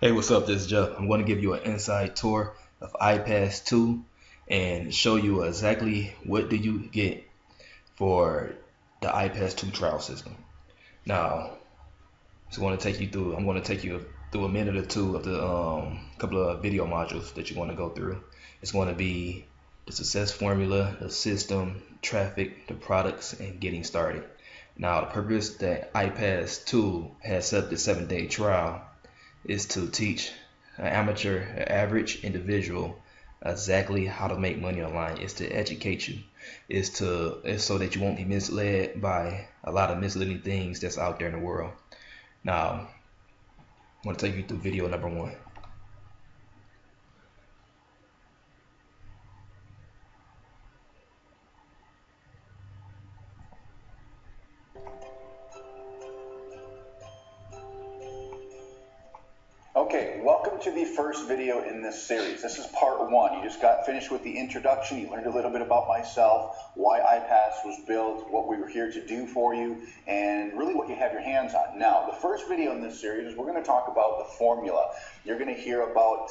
Hey, what's up? This is Jeff. I'm going to give you an inside tour of IPAS2 and show you exactly what do you get for the IPAS2 trial system. Now, I'm going to take you through a minute or two of the couple of video modules that you're going to go through. It's going to be the success formula, the system, traffic, the products, and getting started. Now, the purpose that IPAS2 has set up the 7-day trial is to teach an amateur, an average individual exactly how to make money online. It's to educate you. It's so that you won't be misled by a lot of misleading things that's out there in the world. Now, I'm going to take you through video number 1. Okay, welcome to the first video in this series. This is part 1. You just got finished with the introduction. You learned a little bit about myself, why IPAS was built, what we were here to do for you, and really what you have your hands on. Now, the first video in this series is we're going to talk about the formula. You're going to hear about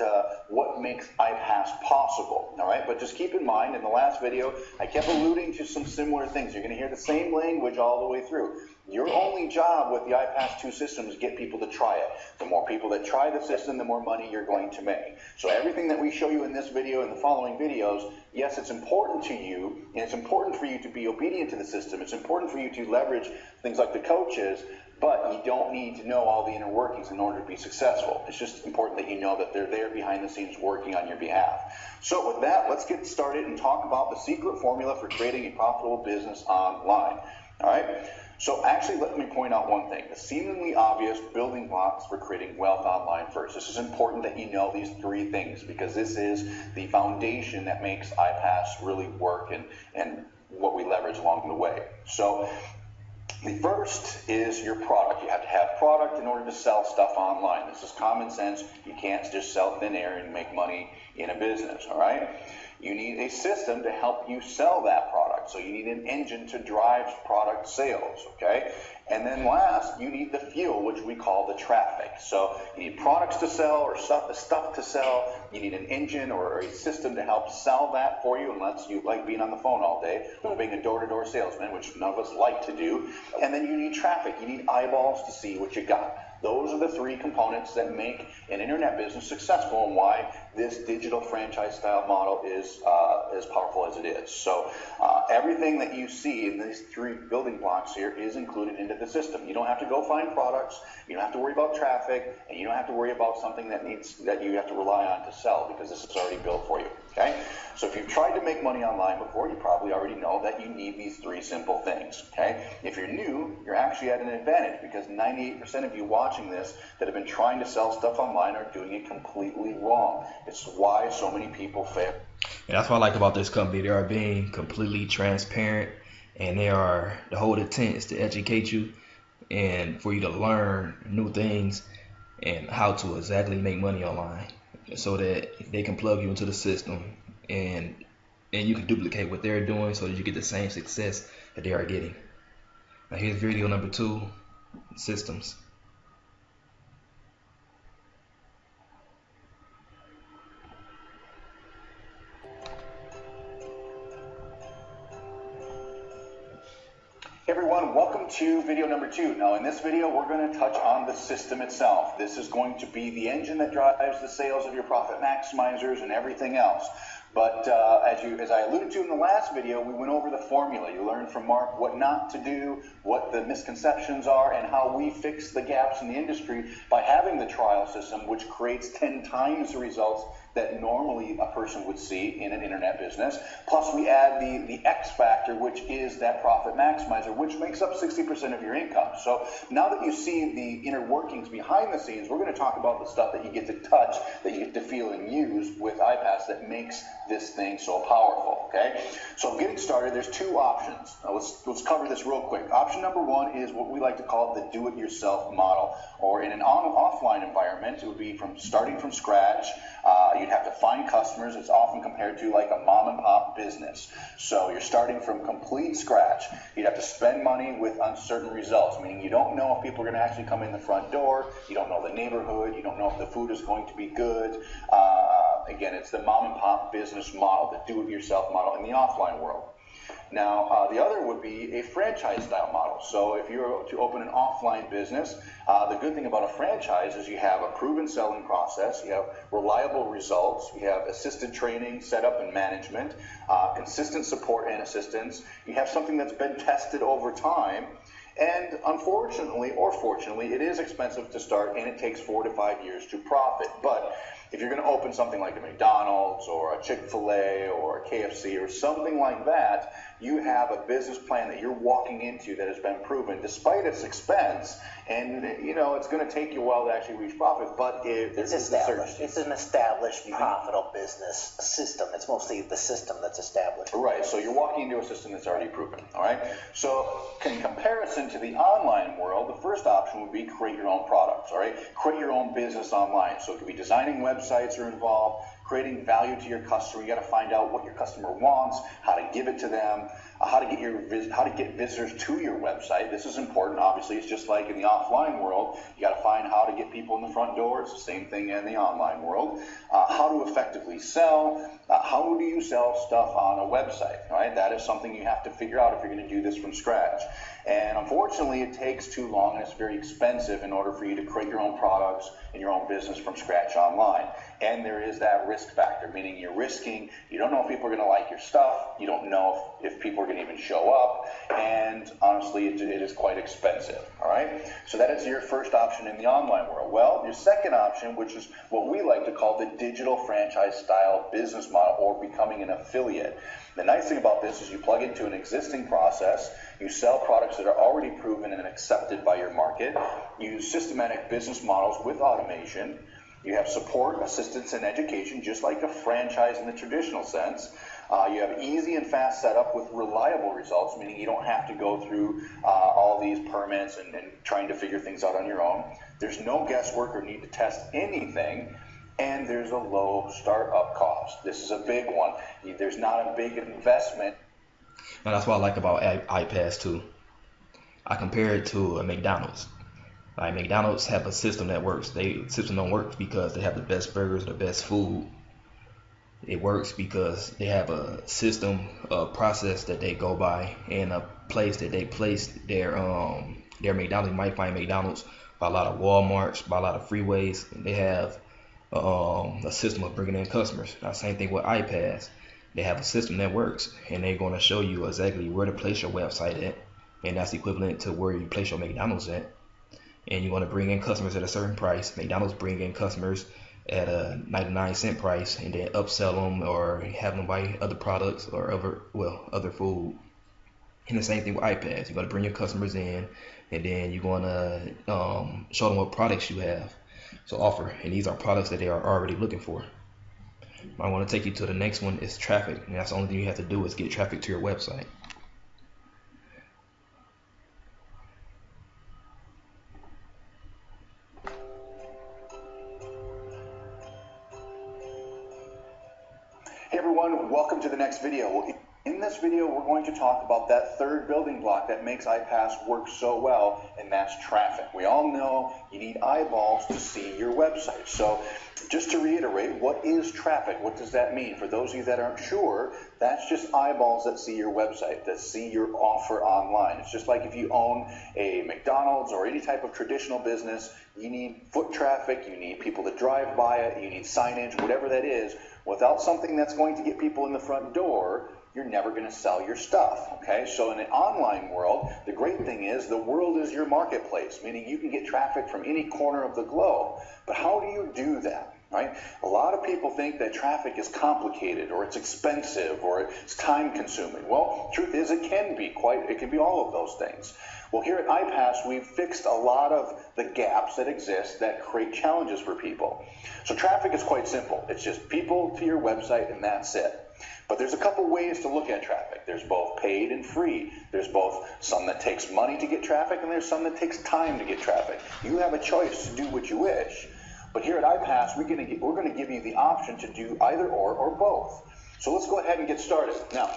what makes IPAS possible, all right? But just keep in mind, in the last video, I kept alluding to some similar things. You're going to hear the same language all the way through. Your only job with the IPAS2 system is get people to try it. The more people that try the system, the more money you're going to make. So everything that we show you in this video and the following videos, yes, it's important to you, and it's important for you to be obedient to the system. It's important for you to leverage things like the coaches, but you don't need to know all the inner workings in order to be successful. It's just important that you know that they're there behind the scenes working on your behalf. So with that, let's get started and talk about the secret formula for creating a profitable business online. All right? So actually, let me point out one thing. The seemingly obvious building blocks for creating wealth online first. This is important that you know these 3 things because this is the foundation that makes IPAS really work and what we leverage along the way. So the first is your product. You have to have product in order to sell stuff online. This is common sense. You can't just sell thin air and make money in a business, all right? You need a system to help you sell that product. So you need an engine to drive product sales, okay? And then last, you need the fuel, which we call the traffic. So you need products to sell or stuff to sell. You need an engine or a system to help sell that for you, unless you like being on the phone all day or being a door-to-door salesman, which none of us like to do. And then you need traffic. You need eyeballs to see what you got. Those are the 3 components that make an internet business successful and why this digital franchise style model is as powerful as it is. So everything that you see in these 3 building blocks here is included into the system. You don't have to go find products, you don't have to worry about traffic, and you don't have to worry about something that you have to rely on to sell because this is already built for you. Okay? So if you've tried to make money online before, you probably already know that you need these 3 simple things. Okay? If you're new, you're actually at an advantage because 98% of you watching this that have been trying to sell stuff online are doing it completely wrong. It's why so many people fail. And that's what I like about this company. They are being completely transparent, and the whole intent is to educate you and for you to learn new things and how to exactly make money online so that they can plug you into the system and you can duplicate what they're doing so that you get the same success that they are getting. Now here's video number 2, systems. Hey everyone, welcome to video number 2. Now in this video we're going to touch on the system itself. This is going to be the engine that drives the sales of your profit maximizers and everything else. But as I alluded to in the last video, we went over the formula. You learned from Mark what not to do, what the misconceptions are, and how we fix the gaps in the industry by having the trial system, which creates 10 times the results that normally a person would see in an internet business. Plus we add the X factor, which is that profit maximizer, which makes up 60% of your income. So now that you see the inner workings behind the scenes, we're going to talk about the stuff that you get to touch, that you get to feel and use with IPAS that makes this thing so powerful, okay? So getting started, there's two options. Let's cover this real quick. Option number one is what we like to call the do-it-yourself model, or in an offline environment, it would be starting from scratch. You'd have to find customers. It's often compared to like a mom and pop business. So you're starting from complete scratch. You'd have to spend money with uncertain results, meaning you don't know if people are going to actually come in the front door. You don't know the neighborhood. You don't know if the food is going to be good. Again, it's the mom and pop business model, the do-it-yourself model in the offline world. Now, the other would be a franchise style model. So if you're to open an offline business, the good thing about a franchise is you have a proven selling process, you have reliable results, you have assisted training, setup and management, consistent support and assistance. You have something that's been tested over time. And unfortunately, or fortunately, it is expensive to start and it takes 4 to 5 years to profit. But if you're going to open something like a McDonald's or a Chick-fil-A or a KFC or something like that, you have a business plan that you're walking into that has been proven despite its expense. And, you know, it's going to take you a while to actually reach profit, but it's established. It's an established, profitable business system. It's mostly the system that's established. Right, so you're walking into a system that's already proven, all right? So in comparison to the online world, the first option would be create your own products, all right? Create your own business online. So it could be designing websites are involved, creating value to your customer. You got to find out what your customer wants, how to give it to them, how to get visitors to your website. This is important. Obviously, it's just like in the offline world. You got to find how to get people in the front door. It's the same thing in the online world. How to effectively sell. How do you sell stuff on a website? Right? That is something you have to figure out if you're going to do this from scratch. And unfortunately, it takes too long and it's very expensive in order for you to create your own products and your own business from scratch online. And there is that risk factor, meaning you're risking, you don't know if people are going to like your stuff, you don't know if people are going to even show up, and honestly, it is quite expensive, all right? So that is your first option in the online world. Well, your second option, which is what we like to call the digital franchise style business model, or becoming an affiliate. The nice thing about this is you plug into an existing process, you sell products that are already proven and accepted by your market, you use systematic business models with automation, you have support, assistance, and education, just like a franchise in the traditional sense. You have easy and fast setup with reliable results, meaning you don't have to go through all these permits and trying to figure things out on your own. There's no guesswork or need to test anything. And there's a low startup cost. This is a big one. There's not a big investment. And that's what I like about IPAS2. I compare it to a McDonald's. Like McDonald's have a system that works. The system don't work because they have the best burgers, the best food. It works because they have a system, a process that they go by, and a place that they place their McDonald's. You might find McDonald's by a lot of Walmarts, by a lot of freeways. They have a system of bringing in customers. Now, same thing with iPads. They have a system that works, and they're going to show you exactly where to place your website at, and that's equivalent to where you place your McDonald's at. And you want to bring in customers at a certain price. McDonald's bring in customers at a 99-cent price, and then upsell them or have them buy other products or other food. And the same thing with iPads. You're going to bring your customers in, and then you're going to show them what products you have to offer, and these are products that they are already looking for. I want to take you to the next one is traffic, and that's the only thing you have to do is get traffic to your website. Hey everyone, welcome to the next video. In this video, we're going to talk about that third building block that makes IPAS work so well, and that's traffic. We all know you need eyeballs to see your website. So just to reiterate, what is traffic? What does that mean? For those of you that aren't sure, that's just eyeballs that see your website, that see your offer online. It's just like if you own a McDonald's or any type of traditional business, you need foot traffic, you need people to drive by it, you need signage, whatever that is. Without something that's going to get people in the front door, you're never going to sell your stuff, okay? So in the online world, the great thing is the world is your marketplace, meaning you can get traffic from any corner of the globe. But how do you do that? right? A lot of people think that traffic is complicated or it's expensive or it's time consuming. Well, truth is it can be all of those things. Well, here at IPAS, we've fixed a lot of the gaps that exist that create challenges for people. So traffic is quite simple. It's just people to your website and that's it. But there's a couple ways to look at traffic. There's both paid and free. There's both some that takes money to get traffic and there's some that takes time to get traffic. You have a choice to do what you wish. But here at IPAS, we're going to give you the option to do either or both. So let's go ahead and get started. Now,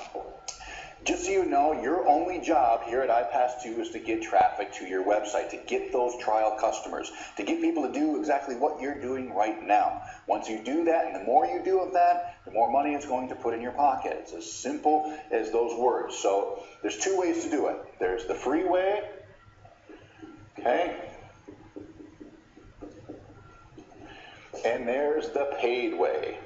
just so you know, your only job here at IPAS2 is to get traffic to your website, to get those trial customers, to get people to do exactly what you're doing right now. Once you do that, and the more you do of that, the more money it's going to put in your pocket. It's as simple as those words. So there's two ways to do it. There's the free way, okay? And there's the paid way.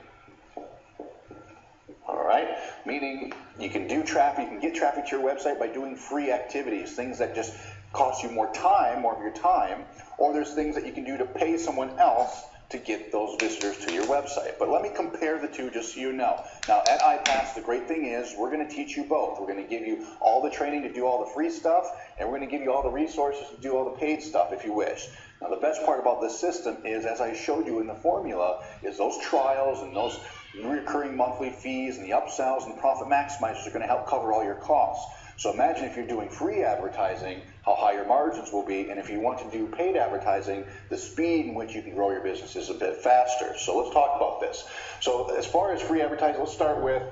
All right, meaning you can get traffic to your website by doing free activities, things that just cost you more of your time, or there's things that you can do to pay someone else to get those visitors to your website. But let me compare the two just so you know. Now at IPAS, the great thing is we're going to teach you both. We're going to give you all the training to do all the free stuff, and we're going to give you all the resources to do all the paid stuff if you wish. Now the best part about this system is, as I showed you in the formula, is those trials and those recurring monthly fees and the upsells and profit maximizers are going to help cover all your costs. So imagine if you're doing free advertising, how high your margins will be, and if you want to do paid advertising, the speed in which you can grow your business is a bit faster. So let's talk about this. So as far as free advertising, let's start with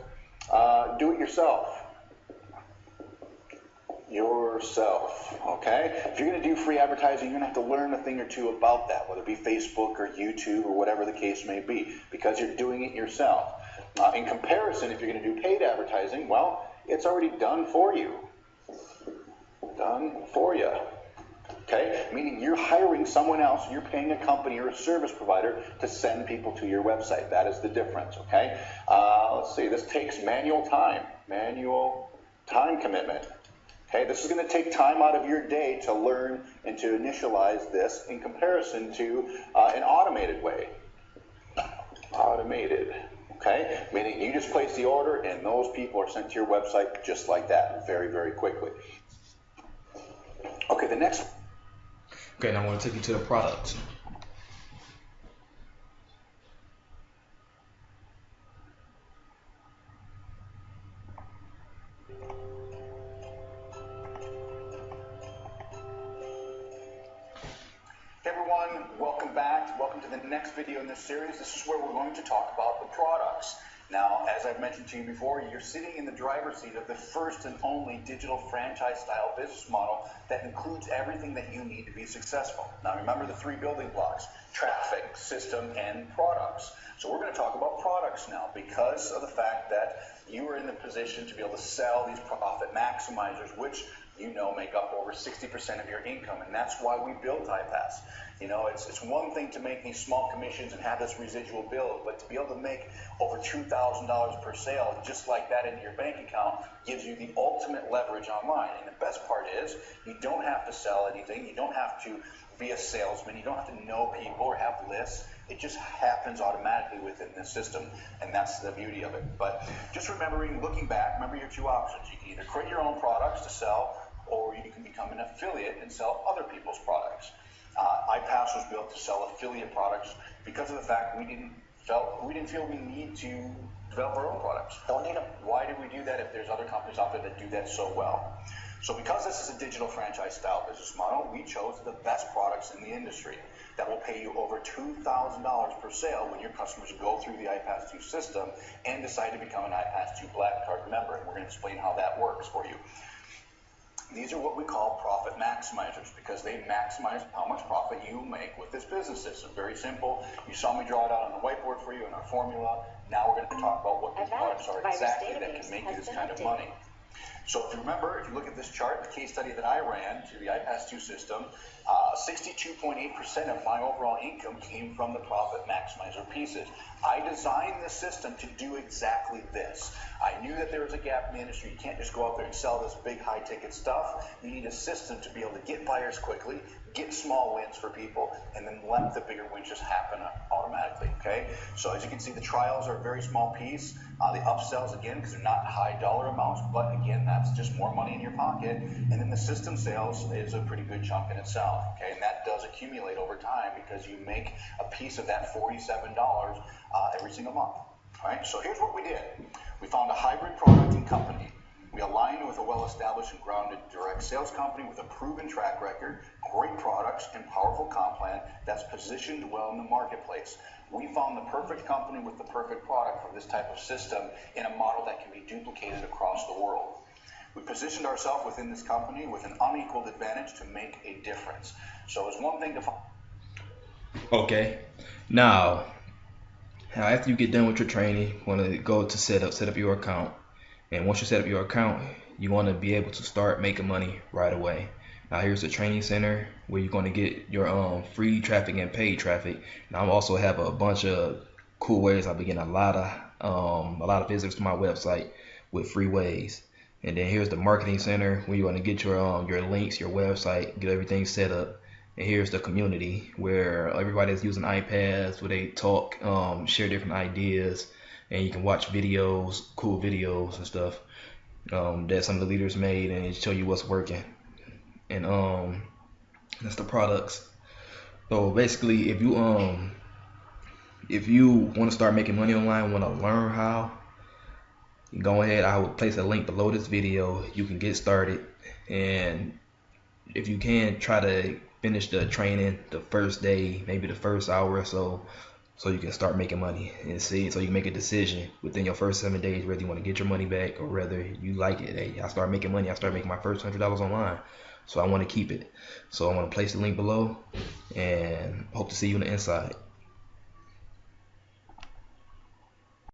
do it yourself. Okay? If you're going to do free advertising, you're going to have to learn a thing or two about that, whether it be Facebook or YouTube or whatever the case may be, because you're doing it yourself. In comparison, if you're going to do paid advertising, well, it's already done for you. Done for you. Okay? Meaning you're hiring someone else, you're paying a company or a service provider to send people to your website. That is the difference, okay? Let's see, this takes manual time commitment. Okay, this is going to take time out of your day to learn and to initialize this in comparison to an automated way. Automated, okay? Meaning you just place the order and those people are sent to your website just like that, very, very quickly. Okay, the next. Okay, now I want to take you to the products. Hey everyone, welcome back. Welcome to the next video in this series. This is where we're going to talk about the products. Now, as I've mentioned to you before, you're sitting in the driver's seat of the first and only digital franchise style business model that includes everything that you need to be successful. Now remember the three building blocks: traffic, system, and products. So we're going to talk about products now because of the fact that you are in the position to be able to sell these profit maximizers, which you know make up over 60% of your income, and that's why we built IPAS. You know, it's one thing to make these small commissions and have this residual build, but to be able to make over $2,000 per sale just like that into your bank account gives you the ultimate leverage online. And the best part is you don't have to sell anything, you don't have to be a salesman, you don't have to know people or have lists. It just happens automatically within this system, and that's the beauty of it. But just remembering, looking back, remember your two options. You can either create your own products to sell, or you can become an affiliate and sell other people's products. IPAS was built to sell affiliate products because of the fact we didn't feel we need to develop our own products. Don't need them. Why did we do that if there's other companies out there that do that so well? So because this is a digital franchise style business model, we chose the best products in the industry that will pay you over $2,000 per sale when your customers go through the IPAS2 system and decide to become an IPAS2 Black Card member. And we're going to explain how that works for you. These are what we call profit maximizers because they maximize how much profit you make with this business system. Very simple. You saw me draw it out on the whiteboard for you in our formula. Now we're going to talk about what these products are exactly that can make you this kind of money. So if you remember, if you look at this chart, the case study that I ran to the IPAS2 system, 62.8% of my overall income came from the profit maximizer pieces. I designed the system to do exactly this. I knew that there was a gap in the industry. You can't just go out there and sell this big high ticket stuff. You need a system to be able to get buyers quickly, get small wins for people, and then let the bigger wins just happen automatically, okay? So as you can see, the trials are a very small piece. The upsells, again, because they're not high dollar amounts, but again, that's just more money in your pocket. And then the system sales is a pretty good chunk in itself, okay? And that does accumulate over time because you make a piece of that $47 every single month, all right? So here's what we did. We found a hybrid product and company. We aligned with a well-established and grounded direct sales company with a proven track record, great products, and powerful comp plan that's positioned well in the marketplace. We found the perfect company with the perfect product for this type of system in a model that can be duplicated across the world. We positioned ourselves within this company with an unequaled advantage to make a difference. So it's one thing to find. Okay, now after you get done with your training, you want to go to set up your account. And once you set up your account, you want to be able to start making money right away. Now here's the training center where you're going to get your free traffic and paid traffic. Now I also have a bunch of cool ways. I've been getting a lot of visitors to my website with free ways. And then here's the marketing center where you're going to get your links, your website, get everything set up. And here's the community where everybody's using iPads, where they talk, share different ideas, and you can watch videos, cool videos and stuff that some of the leaders made, and show you what's working. And that's the products. So basically, if you want to start making money online, want to learn how, go ahead. I will place a link below this video. You can get started, and if you can, try to finish the training the first day, maybe the first hour or so you can start making money and see, so you can make a decision within your first 7 days whether you want to get your money back or whether you like it. Hey, I started making money. I started making my first $100 online, so I want to keep it. So I'm going to place the link below and hope to see you on the inside.